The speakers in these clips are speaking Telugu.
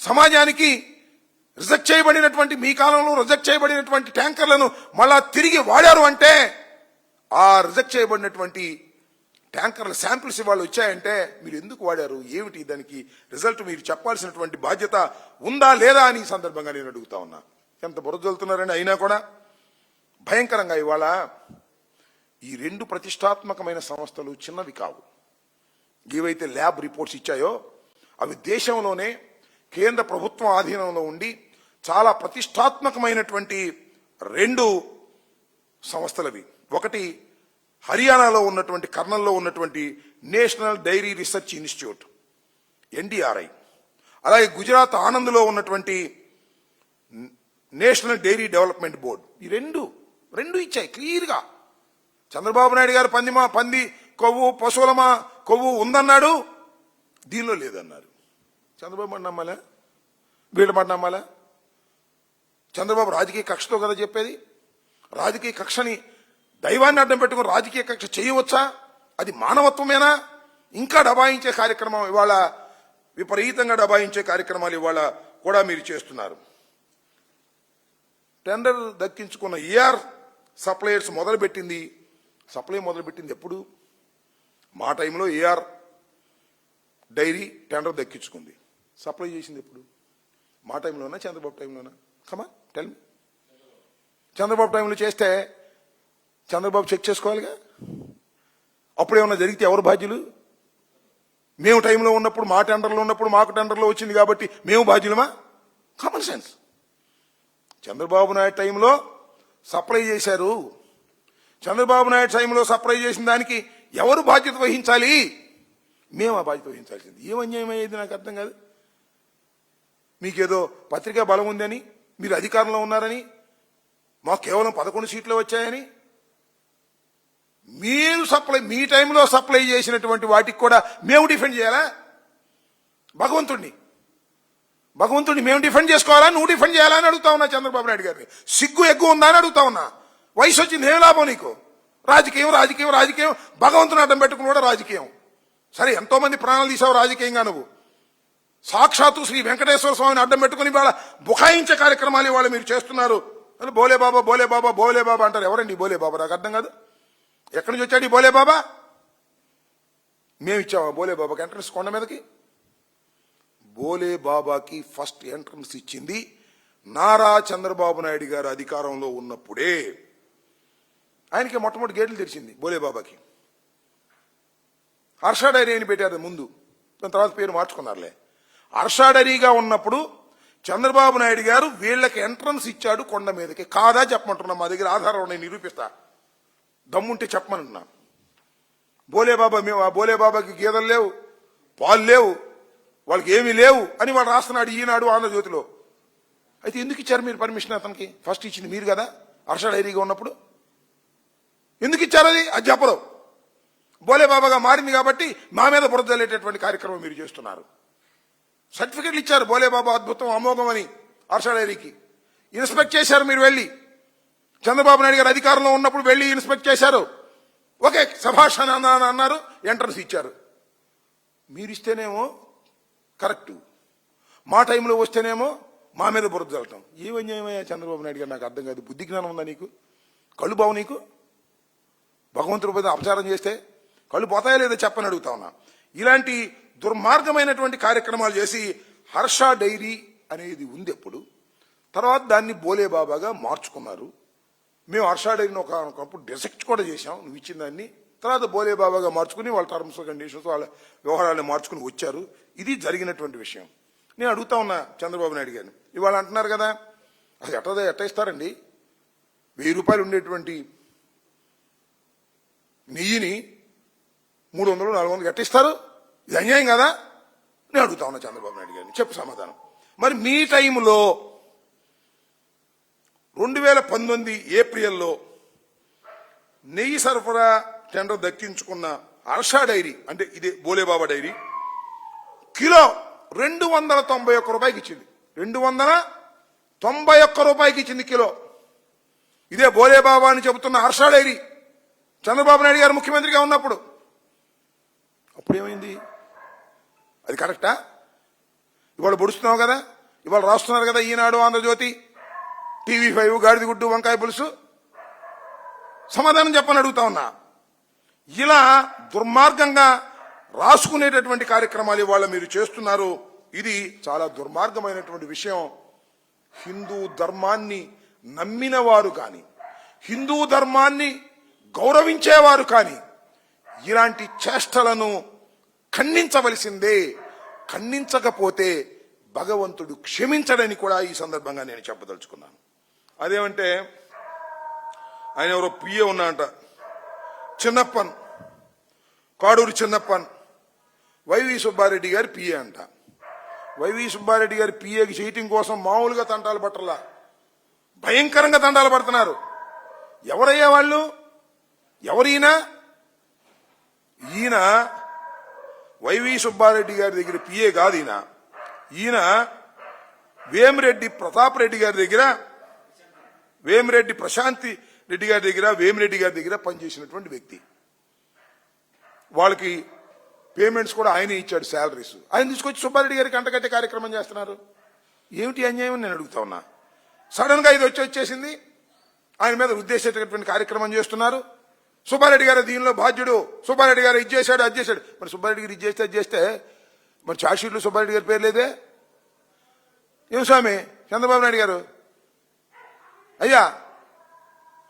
సమాజానికి రిజెక్ట్ చేయబడినటువంటి మీ కాలంలో రిజెక్ట్ చేయబడినటువంటి ట్యాంకర్లను మళ్ళా తిరిగి వాడారు అంటే ఆ రిజెక్ట్ చేయబడినటువంటి ట్యాంకర్ల శాంపిల్స్ ఇవాళ వచ్చాయంటే మీరు ఎందుకు వాడారు, ఏమిటి దానికి రిజల్ట్ మీరు చెప్పాల్సినటువంటి బాధ్యత ఉందా లేదా అని ఈ సందర్భంగా నేను అడుగుతా ఉన్నా. ఎంత బురదలుతున్నారండి. అయినా కూడా భయంకరంగా ఇవాళ ఈ రెండు ప్రతిష్టాత్మకమైన సంస్థలు చిన్నవి కావు. ఏవైతే ల్యాబ్ రిపోర్ట్స్ ఇచ్చాయో అవి దేశంలోనే కేంద్ర ప్రభుత్వం ఆధీనంలో ఉండి చాలా ప్రతిష్టాత్మకమైనటువంటి రెండు సంస్థలవి. ఒకటి హర్యానాలో ఉన్నటువంటి కర్నల్లో ఉన్నటువంటి national dairy research institute NDRI, అలాగే గుజరాత్ ఆనంద్లో ఉన్నటువంటి నేషనల్ డైరీ డెవలప్మెంట్ బోర్డు. ఈ రెండు ఇచ్చాయి క్లియర్గా. చంద్రబాబు నాయుడు గారు పంది కొవ్వు పశువుల కొవ్వు ఉందన్నాడు, దీనిలో లేదన్నారు. చంద్రబాబు మాట నమ్మాలా, వీళ్ళ మాట నమ్మాలా? చంద్రబాబు రాజకీయ కక్షతో కదా చెప్పేది. రాజకీయ కక్షని దైవాన్ని అడ్డం పెట్టుకుని రాజకీయ కక్ష చేయవచ్చా? అది మానవత్వమేనా? ఇంకా డబాయించే కార్యక్రమం ఇవాళ, విపరీతంగా డబాయించే కార్యక్రమాలు ఇవాళ కూడా మీరు చేస్తున్నారు. టెండర్ దక్కించుకున్న ER సప్లయర్స్ సప్లై మొదలుపెట్టింది ఎప్పుడు? మా టైంలో ER డైరీ టెండర్ దక్కించుకుంది. సప్లై చేసింది ఎప్పుడు? మా టైంలోనా చంద్రబాబు టైంలోనా? కమా టెల్ మీ. చంద్రబాబు టైంలో చేస్తే చంద్రబాబు చెక్ చేసుకోవాలిగా. అప్పుడేమన్నా జరిగితే ఎవరు బాధ్యులు? మేము టైంలో ఉన్నప్పుడు, మా టెండర్లో ఉన్నప్పుడు మాకు టెండర్లో వచ్చింది కాబట్టి మేము బాధ్యులమా? Common sense. చంద్రబాబు నాయుడు టైంలో సప్లై చేశారు. చంద్రబాబు నాయుడు టైంలో సప్లై చేసిన దానికి ఎవరు బాధ్యత వహించాలి? మేము ఆ బాధ్యత వహించాల్సింది. ఏం అన్యాయం అయ్యేది నాకు అర్థం కాదు. మీకేదో పత్రికా బలం ఉందని, మీరు అధికారంలో ఉన్నారని, మాకు కేవలం 11 సీట్లు వచ్చాయని, మీరు మీ టైంలో సప్లై చేసినటువంటి వాటికి కూడా మేము డిఫెండ్ చేయాలా? భగవంతుడిని మేము డిఫెండ్ చేసుకోవాలా, నువ్వు డిఫెండ్ చేయాలా అని అడుగుతా ఉన్నా చంద్రబాబు నాయుడు గారిని. సిగ్గు ఎక్కువ ఉందా అని అడుగుతా ఉన్నా. వయసు వచ్చింది, ఏం లాభం నీకు? రాజకీయం భగవంతుని అడ్డం పెట్టుకుని కూడా రాజకీయం. సరే, ఎంతో మంది ప్రాణాలు తీసావు రాజకీయంగా నువ్వు. సాక్షాత్తు శ్రీ వెంకటేశ్వర స్వామిని అడ్డం పెట్టుకుని ఇవాళ బుకాయించే కార్యక్రమాలు ఇవాళ మీరు చేస్తున్నారు. బోలే బాబా అంటారు. ఎవరండి బోలే బాబా? నాకు అర్థం కాదు. ఎక్కడి నుంచి వచ్చాడు ఈ బోలే బాబా? మేము ఇచ్చామా బోలే బాబాకి ఎంట్రన్స్? కొండ మీదకి బోలే బాబాకి ఫస్ట్ ఎంట్రన్స్ ఇచ్చింది నారా చంద్రబాబు నాయుడు గారు అధికారంలో ఉన్నప్పుడే. ఆయనకి మొట్టమొదటి గేట్లు తెరిచింది బోలే బాబాకి. హర్ష డైరీ అని పెట్టారు ముందు, దాని తర్వాత పేరు మార్చుకున్నారులే. హర్ష డైరీగా ఉన్నప్పుడు చంద్రబాబు నాయుడు గారు వీళ్ళకి ఎంట్రన్స్ ఇచ్చాడు కొండ మీదకి. కాదా చెప్పమంటున్నా, మా దగ్గర ఆధారం నేను నిరూపిస్తా, దమ్ముంటే చెప్పమనున్నా. బోలే బాబా, మేము ఆ బోలే బాబాకి గేదెలు లేవు, పాలు లేవు, వాళ్ళకి ఏమీ లేవు అని వాడు రాస్తున్నాడు ఈనాడు ఆంధ్రజ్యోతిలో. అయితే ఎందుకు ఇచ్చారు మీరు పర్మిషన్? అతనికి ఫస్ట్ ఇచ్చింది మీరు కదా హర్ష డైరీగా ఉన్నప్పుడు. ఎందుకు ఇచ్చారు అది చెప్పరు. బోలే బాబాగా మారింది కాబట్టి మా మీద బురదలేటటువంటి కార్యక్రమం మీరు చేస్తున్నారు. సర్టిఫికెట్లు ఇచ్చారు బోలే బాబా అద్భుతం అమోఘం అని హర్ష డైరీకి. ఇన్స్పెక్ట్ చేశారు మీరు వెళ్ళి. చంద్రబాబు నాయుడు గారు అధికారంలో ఉన్నప్పుడు వెళ్ళి ఇన్స్పెక్ట్ చేశారు. ఓకే శభాష్ అన్నారు, ఎంట్రన్స్ ఇచ్చారు. మీరు ఇస్తేనేమో కరెక్టు, మా టైంలో వస్తేనేమో మా మీద బురద చల్లటం. ఏమన్యాయమయ్యా చంద్రబాబు నాయుడు గారు? నాకు అర్థం కాదు. బుద్ధి జ్ఞానం ఉందా నీకు? కళ్ళు బావు నీకు? భగవంతుడి మీద అపచారం చేస్తే కళ్ళు పోతాయా లేదా చెప్పని అడుగుతా ఉన్నా. ఇలాంటి దుర్మార్గమైనటువంటి కార్యక్రమాలు చేసి హర్ష డైరీ అనేది ఉంది ఎప్పుడు, తర్వాత దాన్ని బోలే బాబాగా మార్చుకున్నారు. మేము హర్ష డైరీని ఒకప్పుడు డిసెక్ట్ కూడా చేశాం, నువ్వు ఇచ్చిన దాన్ని. తర్వాత బోలే బాబాగా మార్చుకుని వాళ్ళ టర్మ్స్ కండిషన్స్ వాళ్ళ వ్యవహారాలను మార్చుకుని వచ్చారు. ఇది జరిగినటువంటి విషయం. నేను అడుగుతా ఉన్నా చంద్రబాబు నాయుడు గారిని. ఇవాళ అంటున్నారు కదా అసలు ఎట్ట ఇస్తారండి 1000 రూపాయలు ఉండేటువంటి నెయ్యిని 300 400 ఎట్టిస్తారు? ఇది అన్యాయం కదా? నేను అడుగుతా ఉన్నా చంద్రబాబు నాయుడు గారిని, చెప్పు సమాధానం. మరి మీ టైంలో 2019 ఏప్రిల్లో నెయ్యి సరఫరా టెండర్ దక్కించుకున్న హర్ష డైరీ, అంటే ఇదే బోలేబాబా డైరీ, కిలో 291 రూపాయకి ఇచ్చింది. 291 రూపాయకి ఇచ్చింది కిలో. ఇదే బోలేబాబా అని చెబుతున్న హర్ష డైరీ చంద్రబాబు నాయుడు గారు ముఖ్యమంత్రిగా ఉన్నప్పుడు. అప్పుడు ఏమైంది? అది కరెక్టా? ఇవాళ పొడుస్తున్నావు కదా, ఇవాళ రాస్తున్నారు కదా ఈనాడు, ఆంధ్రజ్యోతి, TV5, గాడిద గుడ్డు వంకాయ పులుసు. సమాధానం చెప్పని అడుగుతా ఉన్నా. ఇలా దుర్మార్గంగా రాసుకునేటటువంటి కార్యక్రమాలు ఇవాళ మీరు చేస్తున్నారు. ఇది చాలా దుర్మార్గమైనటువంటి విషయం. హిందూ ధర్మాన్ని నమ్మిన వారు కానీ, హిందూ ధర్మాన్ని గౌరవించేవారు కానీ ఇలాంటి చేష్టలను ఖండించవలసిందే. ఖండించకపోతే భగవంతుడు క్షమించడని కూడా ఈ సందర్భంగా నేను చెప్పదలుచుకున్నాను. అదేమంటే ఆయన ఎవరో పిఏ ఉన్నాడంట, చిన్నప్పన్, కాడూరు చిన్నప్పన్, వైవి సుబ్బారెడ్డి గారి పిఏ అంట. వైవి సుబ్బారెడ్డి గారి పిఏకి చేయటం కోసం మామూలుగా తంటాలు పట్టలా, భయంకరంగా తంటాలు పడుతున్నారు. ఎవరయ్యా వాళ్ళు? ఎవరైనా ఈయన వైవి సుబ్బారెడ్డి గారి దగ్గర పిఏ కాదు. ఈయన వేమిరెడ్డి ప్రతాప్ రెడ్డి గారి దగ్గర, వేమిరెడ్డి ప్రశాంతి రెడ్డి గారి దగ్గర, వేమిరెడ్డి గారి దగ్గర పనిచేసినటువంటి వ్యక్తి. వాళ్ళకి పేమెంట్స్ కూడా ఆయనే ఇచ్చాడు, శాలరీస్. ఆయన తీసుకొచ్చి సుబ్బారెడ్డి గారికి అంటగట్టే కార్యక్రమం చేస్తున్నారు. ఏమిటి అన్యాయం నేను అడుగుతా ఉన్నా. సడన్ గా ఇది వచ్చేసింది, ఆయన మీద ఉద్దేశించినటువంటి కార్యక్రమం చేస్తున్నారు. సుబ్బారెడ్డి గారు దీనిలో బాధ్యుడు, సుబ్బారెడ్డి గారు ఇది చేశాడు, అది చేశాడు. మరి సుబ్బారెడ్డి గారు ఇది చేస్తే అది చేస్తే మరి ఛార్జ్షీట్లో సుబ్బారెడ్డి గారి పేరు లేదే? ఏం స్వామి చంద్రబాబు నాయుడు గారు, అయ్యా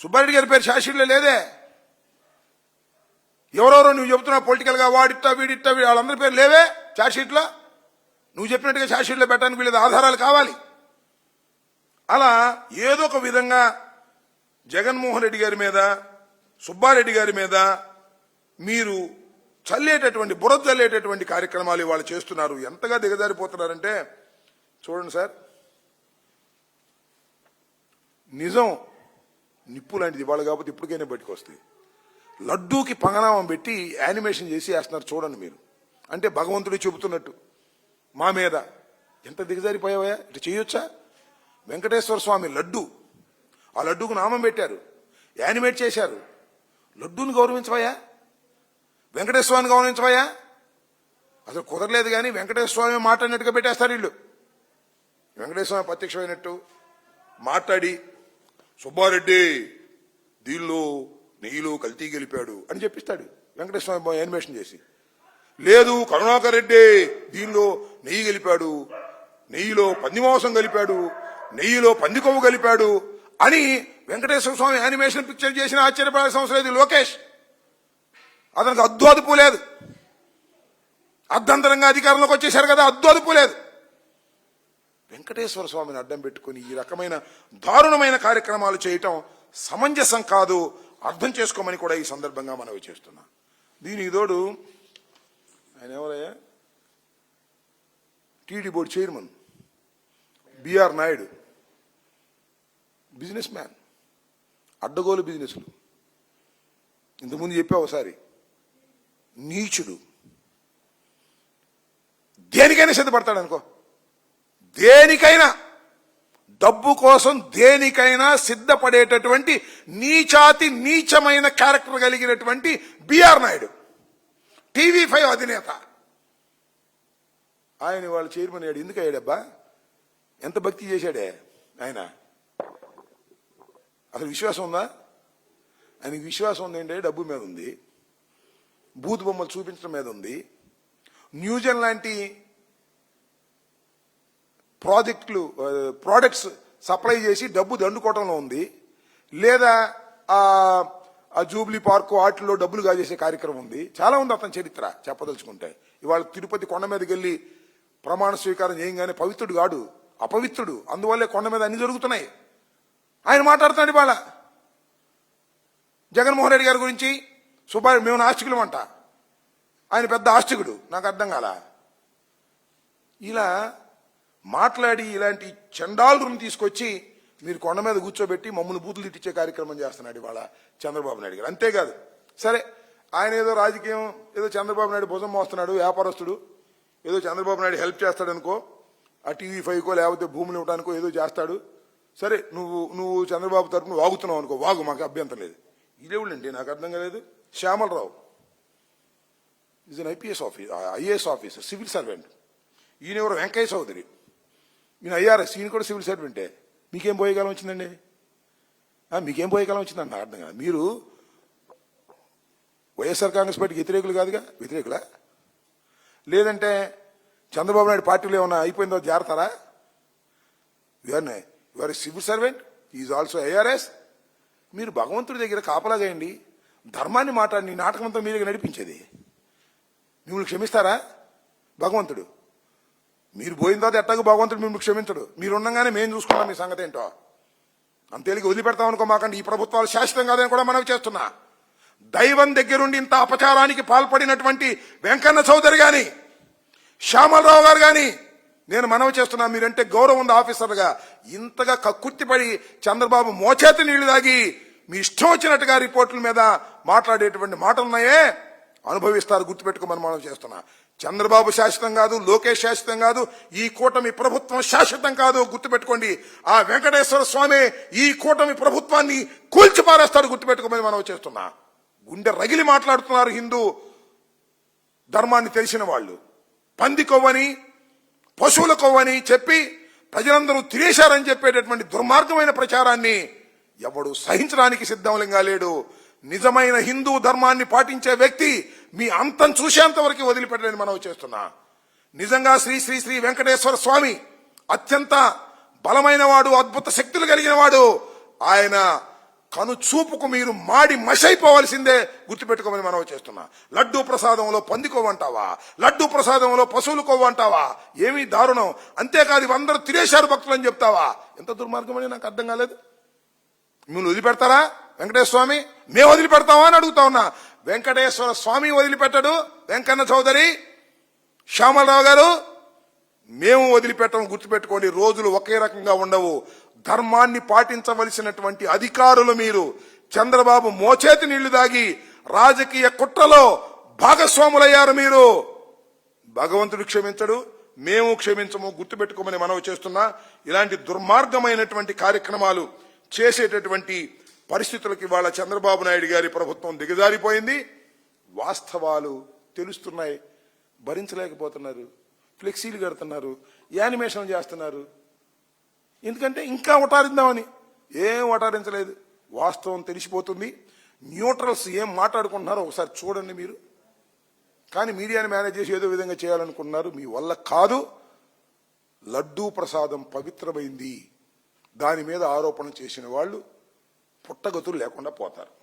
సుబ్బారెడ్డి గారి పేరు ఛార్జ్షీట్లో లేదే? ఎవరెవరో నువ్వు చెబుతున్నావు పొలిటికల్ గా, వాడిట్టా వీడిట్టా, వాళ్ళందరి పేరు లేవే ఛార్జ్షీట్లో? నువ్వు చెప్పినట్టుగా ఛార్జ్షీట్లో పెట్టడానికి వీళ్ళది ఆధారాలు కావాలి. అలా ఏదో ఒక విధంగా జగన్మోహన్ రెడ్డి గారి మీద, సుబ్బారెడ్డి గారి మీద మీరు చల్లేటటువంటి, బురద చల్లేటటువంటి కార్యక్రమాలు ఇవాళ చేస్తున్నారు. ఎంతగా దిగజారిపోతున్నారంటే చూడండి సార్, నిజం నిప్పు లాంటిది. ఇవాళ కాబట్టి ఇప్పటికైనా బయటకు వస్తాయి. లడ్డూకి పంగనామం పెట్టి యానిమేషన్ చేసి వేస్తున్నారు చూడండి మీరు. అంటే భగవంతుడు చెబుతున్నట్టు మా మీద ఎంత దిగజారిపోయావా, ఇటు చేయొచ్చా? వెంకటేశ్వర స్వామి లడ్డు, ఆ లడ్డూకు నామం పెట్టారు, యానిమేట్ చేశారు. లడ్డూని గౌరవించవయ్యా, వెంకటేశ్వర స్వామిని గౌరవించవయ్యా? అసలు కుదరలేదు. కానీ వెంకటేశ్వర స్వామి మాట్లాడినట్టుగా పెట్టేస్తారు వీళ్ళు. వెంకటేశ్వర స్వామి ప్రత్యక్షమైనట్టు మాట్లాడి సుబ్బారెడ్డి దీనిలో నెయ్యిలో కల్తీ గెలిపాడు అని చెప్పిస్తాడు వెంకటేశ్వర స్వామి యానిమేషన్ చేసి. లేదు కరుణాకర్ రెడ్డి దీనిలో నెయ్యి గెలిపాడు, నెయ్యిలో పంది మాంసం కలిపాడు, నెయ్యిలో పంది కొవ్వు కలిపాడు అని వెంకటేశ్వర స్వామి యానిమేషన్ పిక్చర్ చేసిన ఆశ్చర్యపడాల్సిన అవసరం లేదు. లోకేష్ అతనికి అద్దు అదుపు లేదు. అర్ధంతరంగా అధికారంలోకి వచ్చేశారు కదా, అద్దు అదుపు లేదు. వెంకటేశ్వర స్వామిని అడ్డం పెట్టుకుని ఈ రకమైన దారుణమైన కార్యక్రమాలు చేయటం సమంజసం కాదు. అర్థం చేసుకోమని కూడా ఈ సందర్భంగా మనవి చేస్తున్నా. దీనికి తోడు ఆయన ఎవరయ్యా, TD board chairman BR Naidu, businessman, అడ్డగోలు బిజినెస్లు. ఇంతకుముందు చెప్పా ఒకసారి, నీచుడు. దేనికైనా సిద్ధపడతాడు అనుకో, దేనికైనా, డబ్బు కోసం దేనికైనా సిద్ధపడేటటువంటి నీచాతి నీచమైన క్యారెక్టర్ కలిగినటువంటి బిఆర్ నాయుడు, TV5 అధినేత. ఆయన వాళ్ళు చైర్మన్ అయ్యాడు. ఎందుకు అయ్యాడబ్బా? ఎంత భక్తి చేశాడే ఆయన? అసలు విశ్వాసం ఉందా ఆయనకి? విశ్వాసం ఉందంటే డబ్బు మీద ఉంది, బూత్ బొమ్మలు చూపించడం మీద ఉంది, న్యూజన్ లాంటి ప్రోడక్ట్స్ సప్లై చేసి డబ్బు దండుకోవడంలో ఉంది, లేదా ఆ జూబ్లీ పార్కు వాటిల్లో డబ్బులు కాజేసే కార్యక్రమం ఉంది. చాలా ఉంది అతని చరిత్ర చెప్పదలుచుకుంటే. ఇవాళ తిరుపతి కొండ మీదకి వెళ్ళి ప్రమాణ స్వీకారం చేయగానే పవిత్రుడు కాడు, అపవిత్రుడు. అందువల్లే కొండ మీద అన్ని జరుగుతున్నాయి. ఆయన మాట్లాడుతున్నాడు ఇవాళ జగన్మోహన్ రెడ్డి గారి గురించి. సుబ్బారెడ్డి మేము ఆస్తికులం అంట, ఆయన పెద్ద ఆస్తికుడు. నాకు అర్థం కాల. ఇలా మాట్లాడి ఇలాంటి చండాలుని తీసుకొచ్చి మీరు కొండ మీద కూర్చోబెట్టి మమ్మల్ని బూతులు తిట్టించే కార్యక్రమం చేస్తున్నాడు ఇవాళ చంద్రబాబు నాయుడు గారు. అంతేకాదు, సరే ఆయన ఏదో రాజకీయం, ఏదో చంద్రబాబు నాయుడు భుజం మోస్తున్నాడు, వ్యాపారస్తుడు, ఏదో చంద్రబాబు నాయుడు హెల్ప్ చేస్తాడనుకో, ఆ TV5కో లేకపోతే భూములు ఇవ్వడానికో ఏదో చేస్తాడు. సరే నువ్వు చంద్రబాబు తరపున వాగుతున్నావు అనుకో, వాగు, మాకు అభ్యంతరం లేదు. ఇదేవుళ్ళండి నాకు అర్థం కాలేదు. Shyamala Rao is an IAS officer, civil servant. ఈయన ఎవరు వెంకయ్య చౌదరి, ఈయన ఐఆర్ఎస్, ఈయన కూడా సివిల్ సర్వెంటే. మీకేం పోయేకాలం వచ్చిందండి? మీకేం పోయేకాలం వచ్చిందండి? నాకు అర్థం కాదు. మీరు వైఎస్ఆర్ కాంగ్రెస్ పార్టీకి వ్యతిరేకులు కాదుగా? వ్యతిరేకులా? లేదంటే చంద్రబాబు నాయుడు పార్టీలో ఏమన్నా అయిపోయిందో జారుతారా? Your civil servant, is also IRS. మీరు భగవంతుడి దగ్గర కాపలాగేయండి, ధర్మాన్ని మాట్లాడి నాటకంతో మీరే నడిపించేది. మిమ్మల్ని క్షమిస్తారా భగవంతుడు? మీరు పోయిన తర్వాత ఎట్టాగో భగవంతుడు మిమ్మల్ని క్షమించడు. మీరు ఉండగానే మేము చూసుకున్నాం మీ సంగతి ఏంటో. అంతేలికి వదిలిపెడతాం అనుకో మాకండి. ఈ ప్రభుత్వాలు శాశ్వతం కాదని కూడా మనవి చేస్తున్నా. దైవం దగ్గరుండి ఇంత అపచారానికి పాల్పడినటువంటి వెంకన్న చౌదరి గాని, శ్యామలరావు గారు గాని నేను మనవి చేస్తున్నా, మీరంటే గౌరవం ఉంది ఆఫీసర్గా. ఇంతగా కక్కుర్తిపడి చంద్రబాబు మోచేతి నీళ్లు తాగి మీ ఇష్టం వచ్చినట్టుగా రిపోర్టుల మీద మాట్లాడేటువంటి మాటలున్నాయే, అనుభవిస్తారు. గుర్తుపెట్టుకోమని మనం చేస్తున్నా. చంద్రబాబు శాశ్వతం కాదు, లోకేష్ శాశ్వతం కాదు, ఈ కూటమి ప్రభుత్వం శాశ్వతం కాదు. గుర్తుపెట్టుకోండి. ఆ వెంకటేశ్వర స్వామి ఈ కూటమి ప్రభుత్వాన్ని కూల్చిపారేస్తాడు. గుర్తుపెట్టుకోమని మనం చేస్తున్నా. గుండె రగిలి మాట్లాడుతున్నారు హిందూ ధర్మాన్ని తెలిసిన వాళ్ళు. పంది కొవ్వని, పశువుల కొవ్వని చెప్పి ప్రజలందరూ తినేశారని చెప్పేటటువంటి దుర్మార్గమైన ప్రచారాన్ని ఎవడు సహించడానికి సిద్ధంగా లేడు. నిజమైన హిందూ ధర్మాన్ని పాటించే వ్యక్తి మీ అంతం చూసేంత వరకు వదిలిపెట్టలేని మనం చేస్తున్నా. నిజంగా శ్రీ శ్రీ శ్రీ వెంకటేశ్వర స్వామి అత్యంత బలమైన వాడు, అద్భుత శక్తులు కలిగిన వాడు. ఆయన కను చూపుకు మీరు మాడి మషైపోవలసిందే. గుర్తుపెట్టుకోమని మనం చేస్తున్నా. లడ్డూ ప్రసాదంలో పంది కొవ్వంటావా? లడ్డూ ప్రసాదంలో పశువులు కొవ్వంటావా? ఏమీ దారుణం. అంతేకాదు ఇవందరూ తినేశారు భక్తులు అని చెప్తావా? ఎంత దుర్మార్గమని నాకు అర్థం కాలేదు. మిమ్మల్ని వదిలిపెడతారా వెంకటేశ్వర స్వామి? మేము వదిలిపెడతామా అని అడుగుతా ఉన్నా. వెంకటేశ్వర స్వామి వదిలిపెట్టడు. వెంకన్న చౌదరి, శ్యామలరావు గారు మేము వదిలిపెట్టం. గుర్తుపెట్టుకోండి. రోజులు ఒకే రకంగా ఉండవు. ధర్మాన్ని పాటించవలసినటువంటి అధికారులు మీరు. చంద్రబాబు మోచేతి నీళ్లు దాగి రాజకీయ కుట్రలో భాగస్వాములయ్యారు మీరు. భగవంతుడు క్షమించడు, మేము క్షమించము. గుర్తుపెట్టుకోమని మనవి చేస్తున్నా. ఇలాంటి దుర్మార్గమైనటువంటి కార్యక్రమాలు చేసేటటువంటి పరిస్థితులకి ఇవాళ చంద్రబాబు నాయుడు గారి ప్రభుత్వం దిగజారిపోయింది. వాస్తవాలు తెలుస్తున్నాయి. భరించలేకపోతున్నారు. ఫ్లెక్సీలు కడుతున్నారు, యానిమేషన్ చేస్తున్నారు. ఎందుకంటే ఇంకా వటారిద్దామని. ఏం వటారించలేదు. వాస్తవం తెలిసిపోతుంది. న్యూట్రల్స్ ఏం మాట్లాడుకుంటున్నారో ఒకసారి చూడండి మీరు. కానీ మీడియాని మేనేజ్ చేసి ఏదో విధంగా చేయాలనుకుంటున్నారు. మీ వల్ల కాదు. లడ్డూ ప్రసాదం పవిత్రమైంది. దాని మీద ఆరోపణ చేసిన వాళ్ళు పుట్టగతులు లేకుండా పోతారు.